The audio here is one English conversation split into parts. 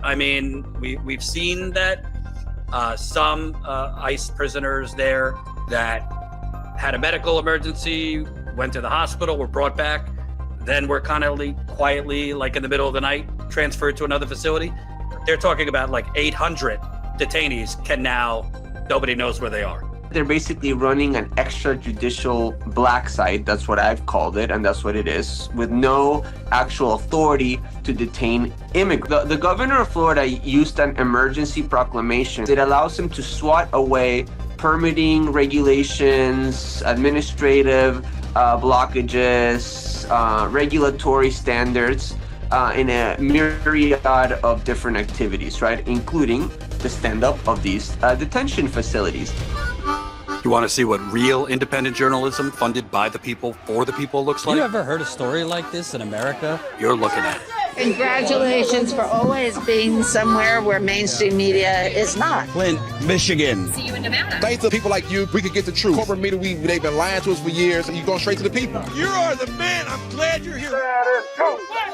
I mean, we've seen that some ICE prisoners there that had a medical emergency, went to the hospital, were brought back, then were kind of quietly, like in the middle of the night, transferred to another facility. They're talking about like 800 detainees can now, nobody knows where they are. They're basically running an extrajudicial black site, that's what I've called it, and that's what it is, with no actual authority to detain immigrants. The governor of Florida used an emergency proclamation. It allows him to swat away permitting regulations, administrative blockages, regulatory standards in a myriad of different activities, right? Including the stand-up of these detention facilities. You want to see what real independent journalism funded by the people for the people looks like? You ever heard a story like this in America? You're looking at it. Congratulations for always being somewhere where mainstream media is not. Flint, Michigan. See you in Nevada. Thanks to people like you, we can get the truth. Corporate media, they've been lying to us for years, and you're going straight to the people. You are the man. I'm glad you're here.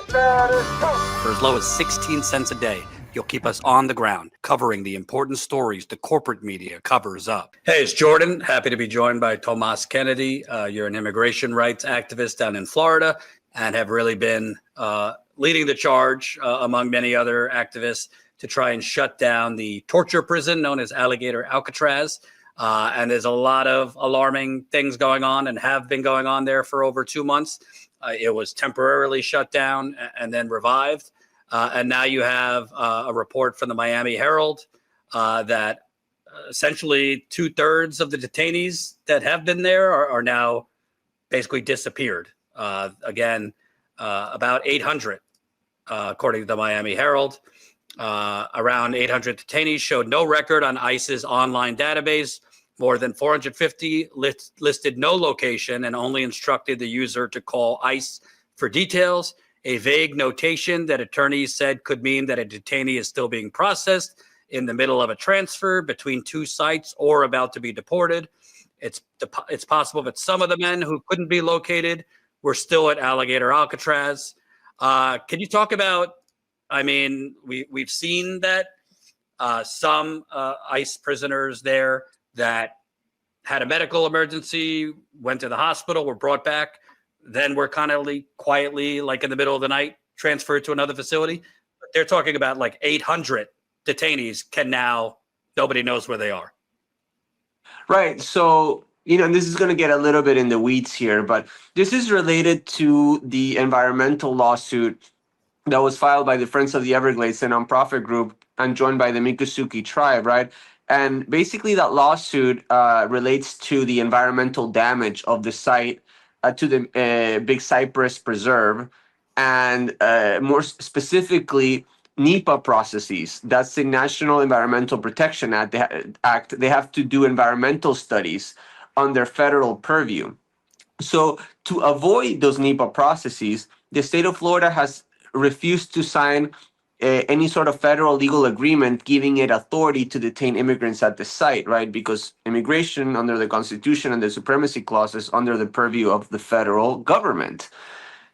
For as low as 16 cents a day, you'll keep us on the ground, covering the important stories the corporate media covers up. Hey, it's Jordan. Happy to be joined by Tomas Kennedy. You're an immigration rights activist down in Florida and have really been leading the charge, among many other activists, to try and shut down the torture prison known as Alligator Alcatraz. And there's a lot of alarming things going on and have been going on there for over 2 months. It was temporarily shut down and then revived. And now you have a report from the Miami Herald that essentially 2/3 of the detainees that have been there are now basically disappeared. About 800, according to the Miami Herald. Around 800 detainees showed no record on ICE's online database. More than 450 listed no location and only instructed the user to call ICE for details. A vague notation that attorneys said could mean that a detainee is still being processed in the middle of a transfer between two sites or about to be deported. It's possible that some of the men who couldn't be located were still at Alligator Alcatraz. Can you talk about, I mean, we've seen that some ICE prisoners there that had a medical emergency, went to the hospital, were brought back, then were kind of quietly, like in the middle of the night, transferred to another facility. But they're talking about like 800 detainees can now, nobody knows where they are. Right. So, and this is going to get a little bit in the weeds here, but this is related to the environmental lawsuit that was filed by the Friends of the Everglades, a nonprofit group, and joined by the Miccosukee tribe, right? And basically that lawsuit relates to the environmental damage of the site to the Big Cypress Preserve, and more specifically, NEPA processes. That's the National Environmental Protection Act. They have to do environmental studies under federal purview. So to avoid those NEPA processes, the state of Florida has refused to sign any sort of federal legal agreement giving it authority to detain immigrants at the site, right? Because immigration under the Constitution and the Supremacy Clause is under the purview of the federal government.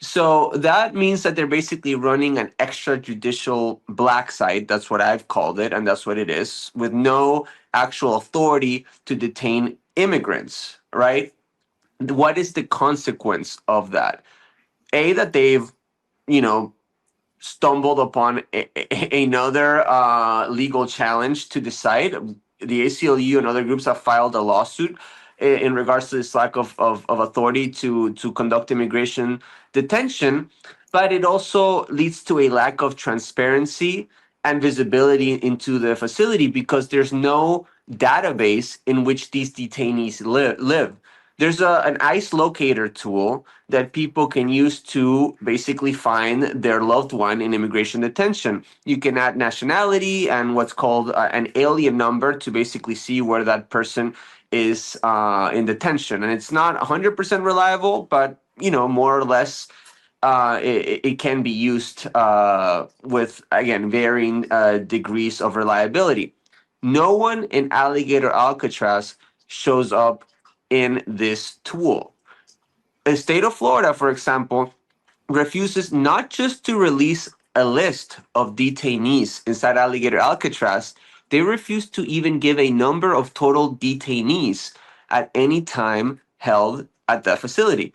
So that means that they're basically running an extrajudicial black site, that's what I've called it, and that's what it is, with no actual authority to detain immigrants, right? What is the consequence of that? That they've, stumbled upon another legal challenge to the site. The ACLU and other groups have filed a lawsuit in regards to this lack of authority to conduct immigration detention, but it also leads to a lack of transparency and visibility into the facility because there's no database in which these detainees live. There's an ICE locator tool that people can use to basically find their loved one in immigration detention. You can add nationality and what's called an alien number to basically see where that person is in detention. And it's not 100% reliable, but, more or less it can be used with, again, varying degrees of reliability. No one in Alligator Alcatraz shows up in this tool. The state of Florida, for example, refuses not just to release a list of detainees inside Alligator Alcatraz, they refused to even give a number of total detainees at any time held at that facility.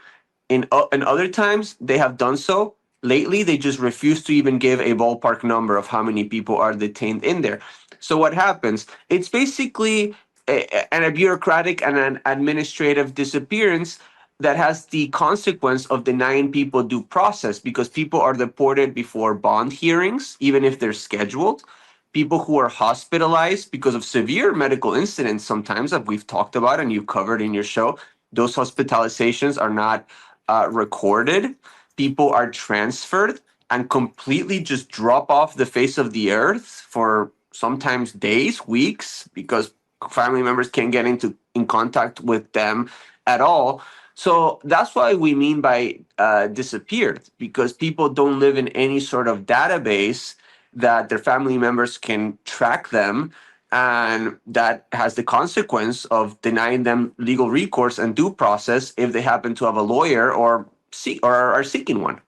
In other times, they have done so. Lately, they just refuse to even give a ballpark number of how many people are detained in there. So what happens? It's basically a bureaucratic and an administrative disappearance that has the consequence of denying people due process, because people are deported before bond hearings, even if they're scheduled. People who are hospitalized because of severe medical incidents, sometimes that we've talked about and you've covered in your show, those hospitalizations are not recorded. People are transferred and completely just drop off the face of the earth for sometimes days, weeks, because family members can't get in contact with them at all. So that's why we mean by disappeared, because people don't live in any sort of database that their family members can track them, and that has the consequence of denying them legal recourse and due process if they happen to have a lawyer or are seeking one.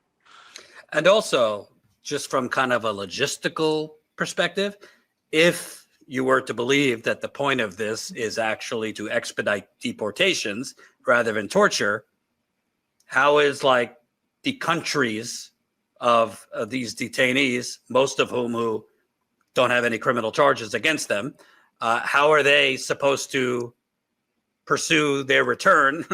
And also, just from kind of a logistical perspective, if you were to believe that the point of this is actually to expedite deportations rather than torture, how is like the countries of these detainees, most of whom who don't have any criminal charges against them, how are they supposed to pursue their return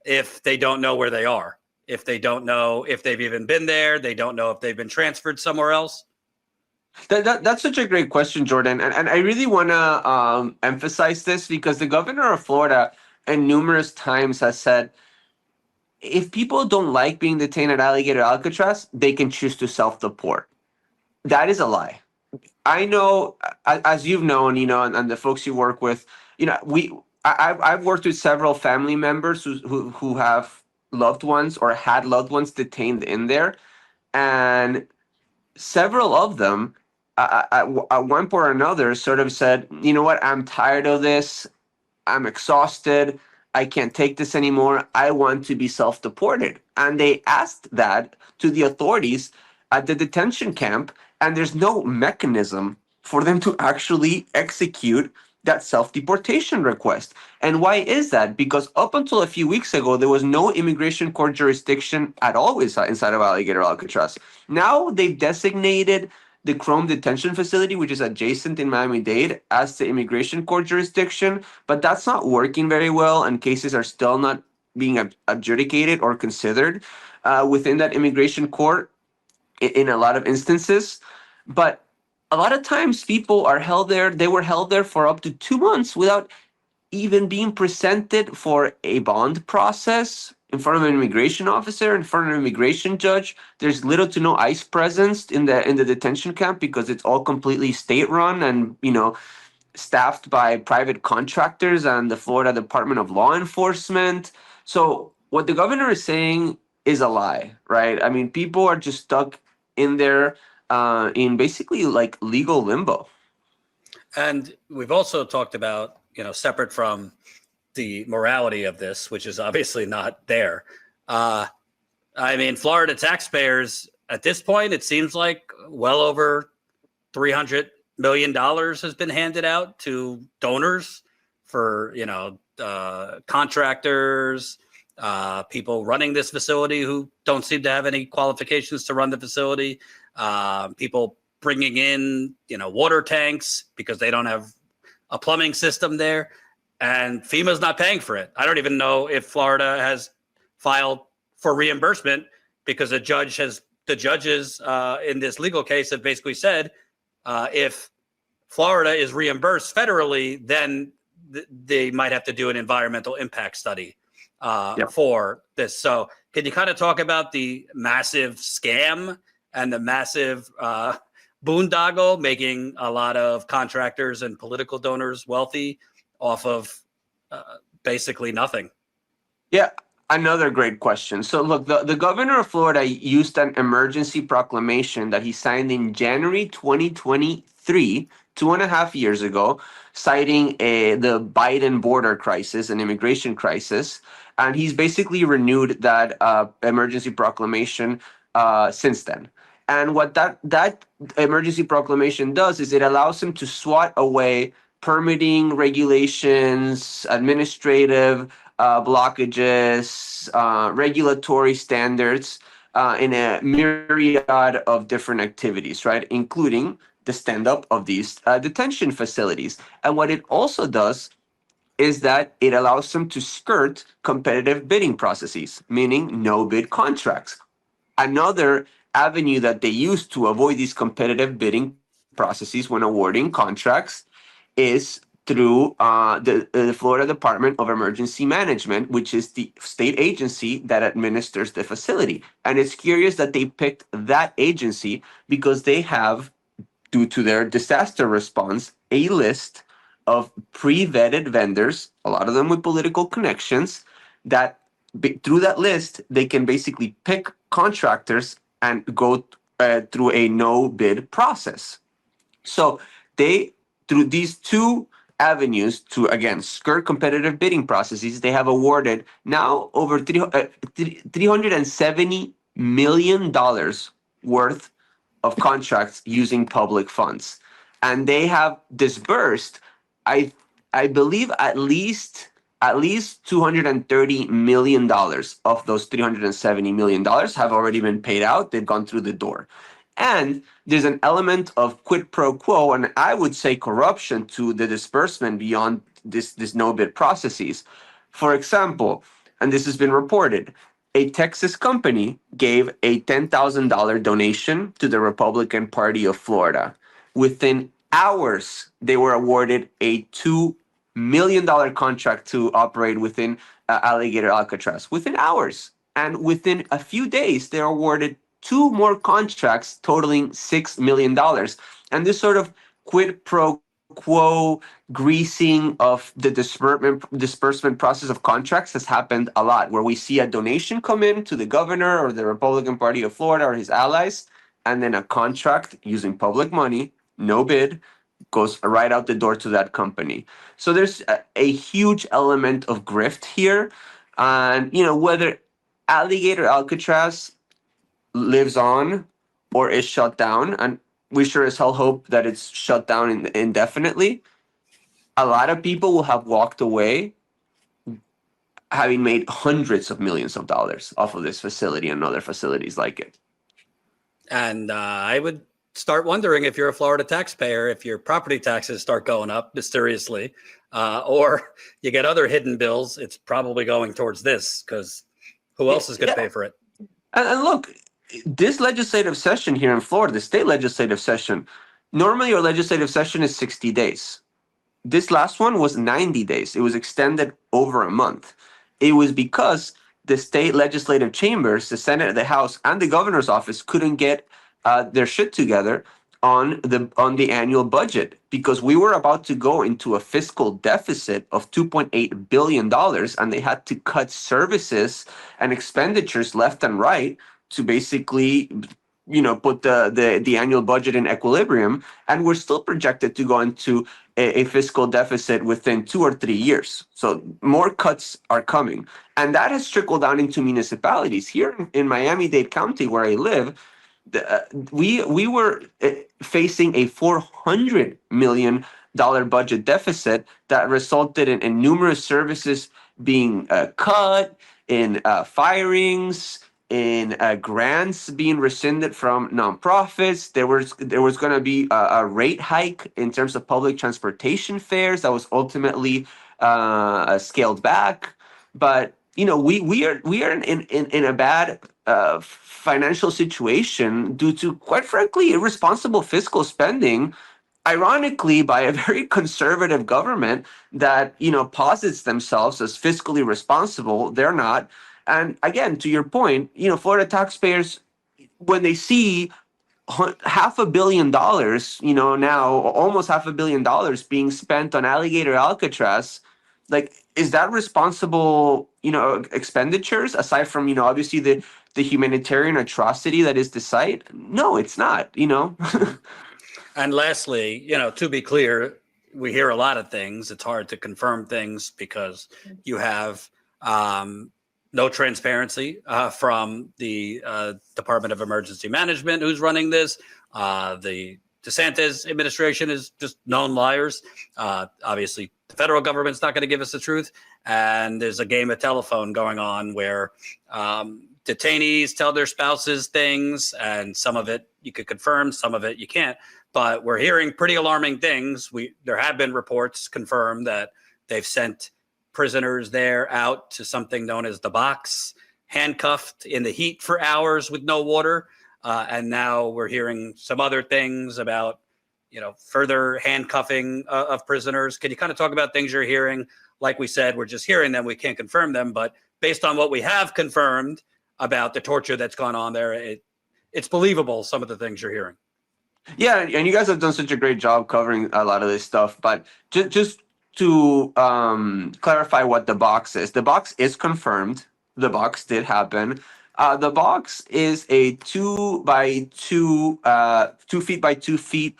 if they don't know where they are? If they don't know if they've even been there, they don't know if they've been transferred somewhere else? That's such a great question, Jordan. And I really want to emphasize this, because the governor of Florida and numerous times has said, if people don't like being detained at Alligator Alcatraz, they can choose to self-deport. That is a lie. I know, as you've known, and the folks you work with, I've worked with several family members who have loved ones or had loved ones detained in there, and several of them at one point or another sort of said, you know what, I'm tired of this, I'm exhausted, I can't take this anymore, I want to be self-deported. And they asked that to the authorities at the detention camp, and there's no mechanism for them to actually execute that self-deportation request. And why is that? Because up until a few weeks ago, there was no immigration court jurisdiction at all inside of Alligator Alcatraz. Now they've designated the Chrome Detention Facility, which is adjacent in Miami-Dade, as the immigration court jurisdiction, but that's not working very well, and cases are still not being adjudicated or considered within that immigration court in a lot of instances. But a lot of times people are held there, they were held there for up to 2 months without even being presented for a bond process in front of an immigration officer, in front of an immigration judge. There's little to no ICE presence in the detention camp, because it's all completely state run and staffed by private contractors and the Florida Department of Law Enforcement. So what the governor is saying is a lie, right? I mean, people are just stuck in there in basically like legal limbo. And we've also talked about, separate from the morality of this, which is obviously not there. I mean, Florida taxpayers at this point, it seems like well over $300 million has been handed out to donors for, contractors, people running this facility who don't seem to have any qualifications to run the facility, people bringing in, water tanks because they don't have a plumbing system there, and FEMA's not paying for it. I don't even know if Florida has filed for reimbursement, because the judges in this legal case have basically said, if Florida is reimbursed federally, then they might have to do an environmental impact study for this. So can you kind of talk about the massive scam and the massive boondoggle, making a lot of contractors and political donors wealthy off of basically nothing? Yeah. Another great question. So look, the governor of Florida used an emergency proclamation that he signed in January 2023, 2.5 years ago, citing the Biden border crisis and immigration crisis. And he's basically renewed that emergency proclamation since then. And what that emergency proclamation does is it allows them to swat away permitting regulations, administrative blockages, regulatory standards in a myriad of different activities, right? Including the stand-up of these detention facilities. And what it also does is that it allows them to skirt competitive bidding processes, meaning no bid contracts. Another avenue that they use to avoid these competitive bidding processes when awarding contracts is through the Florida Department of Emergency Management, which is the state agency that administers the facility. And it's curious that they picked that agency because they have, due to their disaster response, a list of pre-vetted vendors, a lot of them with political connections, that through that list, they can basically pick contractors and go through a no bid process. So they, through these two avenues to, again, skirt competitive bidding processes, they have awarded now over $370 million worth of contracts using public funds. And they have disbursed, I believe, at least $230 million of those $370 million have already been paid out. They've gone through the door. And there's an element of quid pro quo, and I would say corruption, to the disbursement beyond this no bid processes. For example, and this has been reported, a Texas company gave a $10,000 donation to the Republican Party of Florida. Within hours, they were awarded a $2 million contract to operate within Alligator Alcatraz. Within hours. And within a few days, they're awarded 2 more contracts totaling $6 million. And this sort of quid pro quo greasing of the disbursement process of contracts has happened a lot, where we see a donation come in to the governor or the Republican Party of Florida or his allies, and then a contract using public money, no bid, goes right out the door to that company. So there's a huge element of grift here. And, whether Alligator Alcatraz lives on or is shut down, and we sure as hell hope that it's shut down indefinitely, a lot of people will have walked away having made hundreds of millions of dollars off of this facility and other facilities like it. And I would start wondering, if you're a Florida taxpayer, if your property taxes start going up mysteriously, or you get other hidden bills, it's probably going towards this, because who else is going to pay for it? And look, this legislative session here in Florida, the state legislative session, normally our legislative session is 60 days. This last one was 90 days. It was extended over a month. It was because the state legislative chambers, the Senate, the House, and the governor's office couldn't get their shit together on the annual budget, because we were about to go into a fiscal deficit of $2.8 billion, and they had to cut services and expenditures left and right to basically, put the annual budget in equilibrium. And we're still projected to go into a fiscal deficit within 2 or 3 years. So more cuts are coming. And that has trickled down into municipalities. Here in Miami-Dade County, where I live, we were facing a $400 million budget deficit that resulted in numerous services being cut, in firings, in grants being rescinded from nonprofits. There was going to be a rate hike in terms of public transportation fares that was ultimately scaled back. But we are in a bad financial situation due to, quite frankly, irresponsible fiscal spending, ironically by a very conservative government that posits themselves as fiscally responsible. They're not. And again, to your point, Florida taxpayers, when they see $500 million, now almost $500 million being spent on Alligator Alcatraz, like, is that responsible, expenditures aside from, obviously the humanitarian atrocity that is the site? No, it's not, And lastly, to be clear, we hear a lot of things. It's hard to confirm things because you have no transparency from the Department of Emergency Management, who's running this. The DeSantis administration is just known liars. Obviously, the federal government's not going to give us the truth. And there's a game of telephone going on where detainees tell their spouses things, and some of it you could confirm, some of it you can't. But we're hearing pretty alarming things. There have been reports confirmed that they've sent prisoners there out to something known as the box, handcuffed in the heat for hours with no water. And now we're hearing some other things about, further handcuffing of prisoners. Can you kind of talk about things you're hearing? Like we said, we're just hearing them. We can't confirm them. But based on what we have confirmed about the torture that's gone on there, it's believable, some of the things you're hearing. Yeah, and you guys have done such a great job covering a lot of this stuff. But just to clarify what the box is. The box is confirmed. The box did happen. The box is a 2 by 2, 2 feet by 2 feet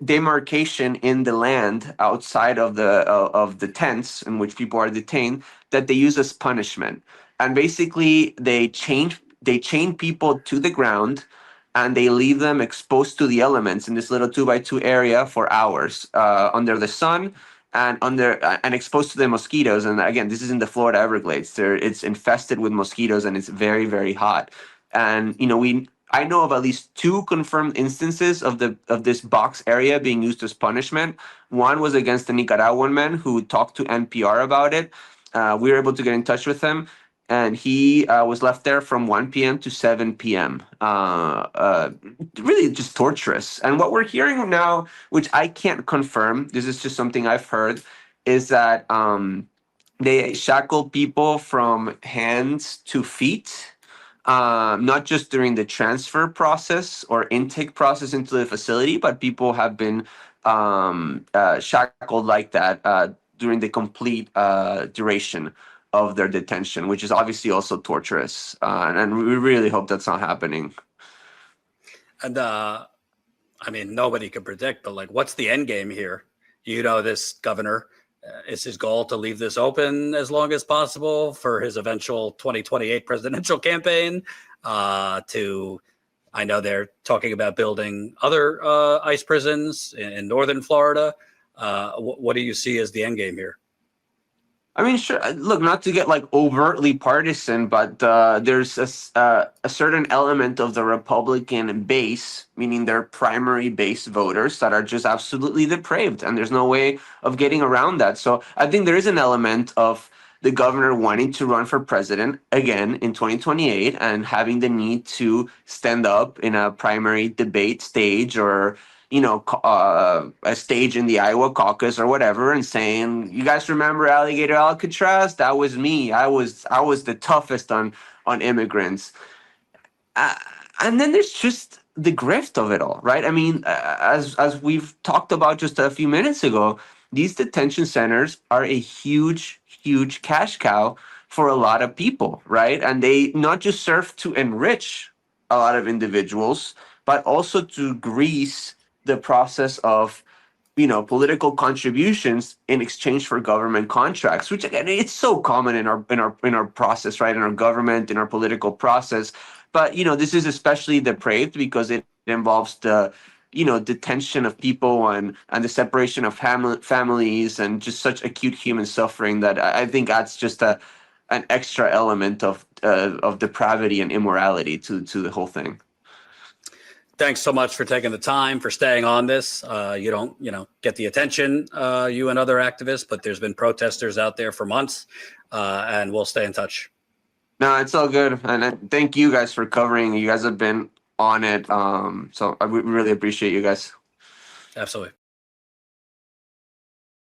demarcation in the land outside of the tents in which people are detained that they use as punishment. And basically, they chain people to the ground, and they leave them exposed to the elements in this little 2 by 2 area for hours under the sun and exposed to the mosquitoes. And again, this is in the Florida Everglades. It's infested with mosquitoes, and it's very, very hot. And I know of at least 2 confirmed instances of this box area being used as punishment. One was against a Nicaraguan man who talked to NPR about it. We were able to get in touch with him, and he was left there from 1 p.m. to 7 p.m. Really just torturous. And what we're hearing now, which I can't confirm, this is just something I've heard, is that they shackle people from hands to feet, not just during the transfer process or intake process into the facility, but people have been shackled like that during the complete duration of their detention, which is obviously also torturous. And we really hope that's not happening. And nobody can predict, but what's the end game here? This governor, is his goal to leave this open as long as possible for his eventual 2028 presidential campaign? I know they're talking about building other ICE prisons in northern Florida. What do you see as the end game here? I mean, sure. Look, not to get overtly partisan, but there's a certain element of the Republican base, meaning their primary base voters, that are just absolutely depraved, and there's no way of getting around that. So I think there is an element of the governor wanting to run for president again in 2028 and having the need to stand up in a primary debate stage or a stage in the Iowa caucus or whatever, and saying, "You guys remember Alligator Alcatraz? That was me. I was the toughest on immigrants." And then there's just the grift of it all, right? I mean, as we've talked about just a few minutes ago, these detention centers are a huge cash cow for a lot of people, right? And they not just serve to enrich a lot of individuals, but also to grease the process of political contributions in exchange for government contracts, which again, it's so common in our process, right? In our government, in our political process. But this is especially depraved because it involves the detention of people and the separation of families and just such acute human suffering that I think adds just an extra element of depravity and immorality to the whole thing. Thanks so much for taking the time, for staying on this. You don't, get the attention, you and other activists, but there's been protesters out there for months, and we'll stay in touch. No, it's all good. And thank you guys for covering. You guys have been on it. So I really appreciate you guys. Absolutely.